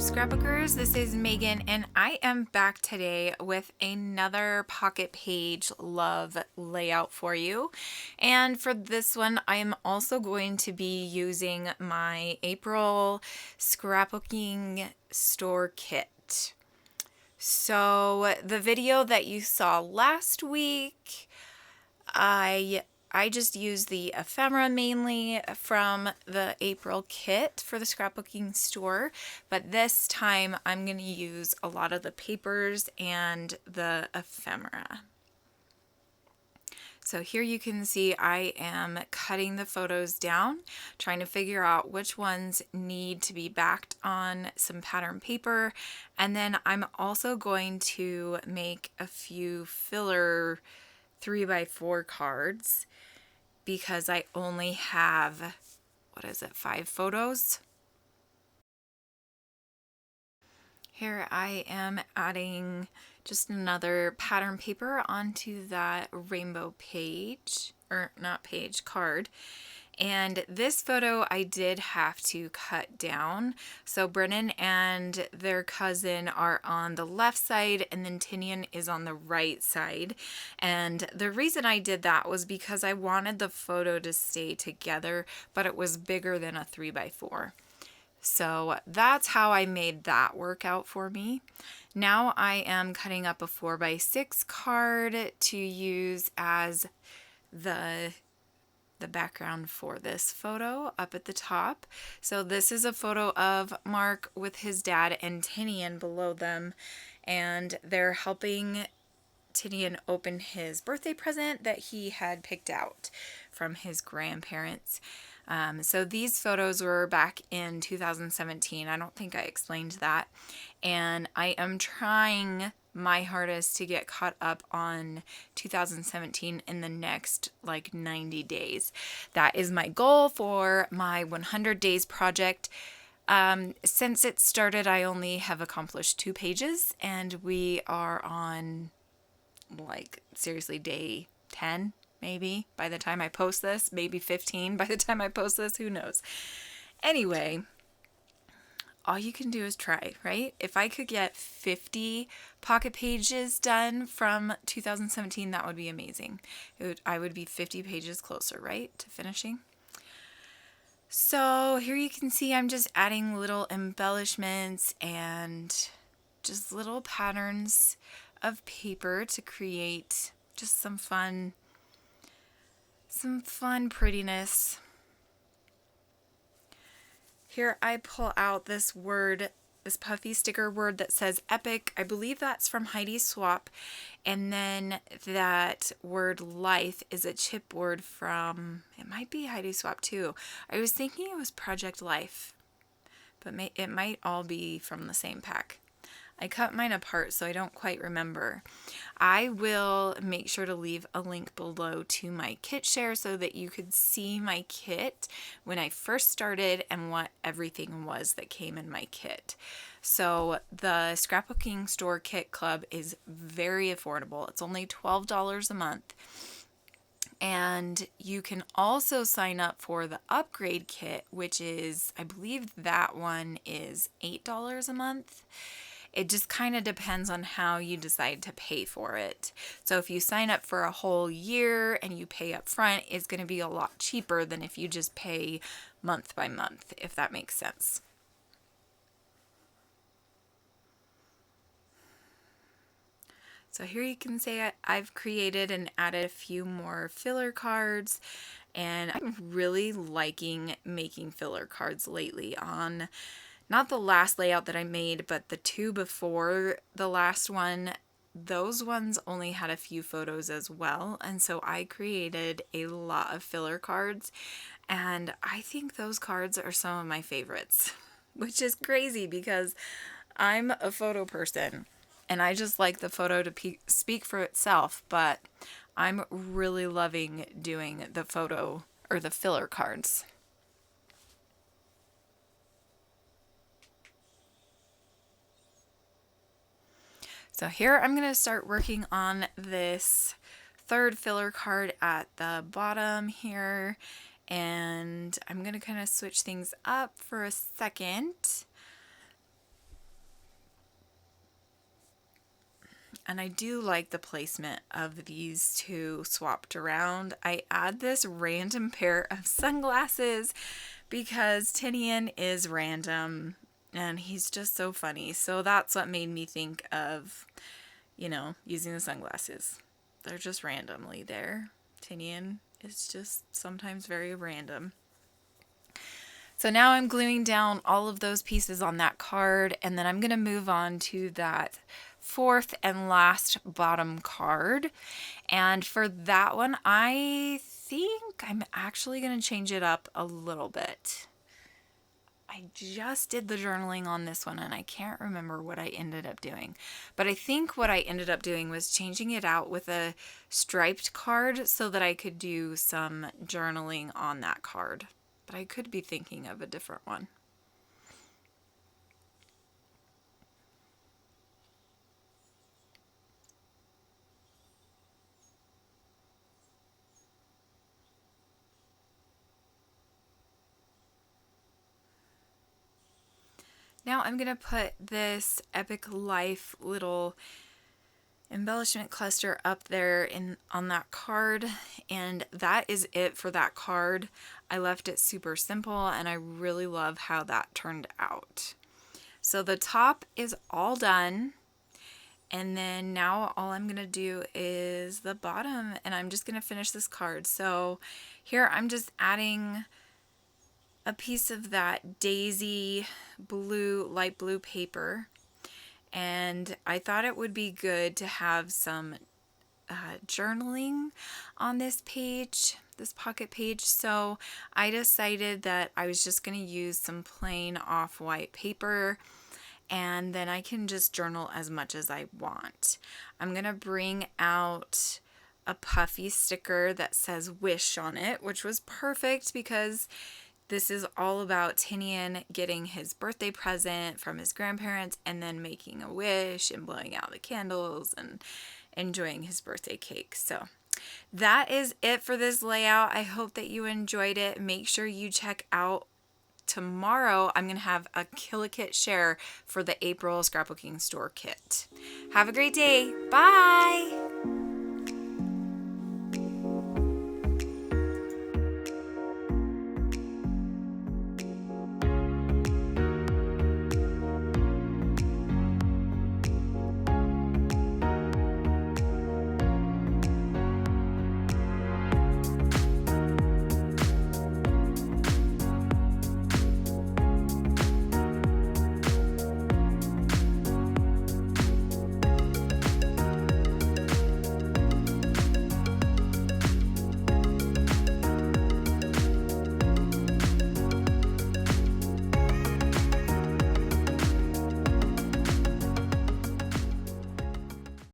Scrapbookers, this is Megan and I am back today with another pocket page love layout for you. And for this one I am also going to be using my April Scrapbooking Store Kit. So the video that you saw last week, I just used the ephemera mainly from the April kit for the scrapbooking store, but this time I'm going to use a lot of the papers and the ephemera. So here you can see I am cutting the photos down, trying to figure out which ones need to be backed on some pattern paper, and then I'm also going to make a few filler 3x4 cards because I only have, 5 photos. Here I am adding just another pattern paper onto that rainbow page, or not page, card. And this photo I did have to cut down. So Brennan and their cousin are on the left side and then Tinian is on the right side. And the reason I did that was because I wanted the photo to stay together, but it was bigger than a 3x4. So that's how I made that work out for me. Now I am cutting up a 4x6 card to use as the background for this photo up at the top. So this is a photo of Mark with his dad and Tinian below them, and they're helping Tinian open his birthday present that he had picked out from his grandparents. So these photos were back in 2017. I don't think I explained that. And I am trying my hardest to get caught up on 2017 in the next 90 days. That is my goal for my 100 days project. Since it started, I only have accomplished 2 pages and we are on seriously day 10 maybe by the time I post this, maybe 15 by the time I post this, who knows. Anyway, all you can do is try, right? If I could get 50 pocket pages done from 2017, that would be amazing. I would be 50 pages closer, right, to finishing. So here you can see I'm just adding little embellishments and just little patterns of paper to create just some fun prettiness. Here I pull out this word, this puffy sticker word that says epic. I believe that's from Heidi Swap. And then that word life is a chipboard from, it might be Heidi Swap too. I was thinking it was Project Life, but it might all be from the same pack. I cut mine apart, so I don't quite remember. I will make sure to leave a link below to my kit share so that you could see my kit when I first started and what everything was that came in my kit. So the Scrapbooking Store Kit Club is very affordable. It's only $12 a month. And you can also sign up for the upgrade kit, which is, I believe that one is $8 a month. It just kind of depends on how you decide to pay for it. So if you sign up for a whole year and you pay up front, it's going to be a lot cheaper than if you just pay month by month, if that makes sense. So here you can see I've created and added a few more filler cards, and I'm really liking making filler cards lately on not the last layout that I made, but the 2 before the last one. Those ones only had a few photos as well, and so I created a lot of filler cards, and I think those cards are some of my favorites, which is crazy because I'm a photo person and I just like the photo to speak for itself, but I'm really loving doing the photo or the filler cards. So here I'm going to start working on this 3rd filler card at the bottom here, and I'm going to kind of switch things up for a second. And I do like the placement of these two swapped around. I add this random pair of sunglasses because Tinian is random and he's just so funny. So that's what made me think of, you know, using the sunglasses. They're just randomly there. Tinian is just sometimes very random. So now I'm gluing down all of those pieces on that card, and then I'm going to move on to that fourth and last bottom card. And for that one, I think I'm actually going to change it up a little bit. I just did the journaling on this one and I can't remember what I ended up doing. But I think what I ended up doing was changing it out with a striped card so that I could do some journaling on that card. But I could be thinking of a different one. Now I'm going to put this Epic Life little embellishment cluster up there on that card, and that is it for that card. I left it super simple and I really love how that turned out. So the top is all done, and then now all I'm going to do is the bottom, and I'm just going to finish this card. So here I'm just adding a piece of that daisy blue, light blue paper, and I thought it would be good to have some journaling on this page, this pocket page. So I decided that I was just going to use some plain off-white paper, and then I can just journal as much as I want. I'm going to bring out a puffy sticker that says wish on it, which was perfect because this is all about Tinian getting his birthday present from his grandparents and then making a wish and blowing out the candles and enjoying his birthday cake. So that is it for this layout. I hope that you enjoyed it. Make sure you check out tomorrow. I'm going to have a Kill-A-Kit share for the April Scrapbooking Store Kit. Have a great day. Bye!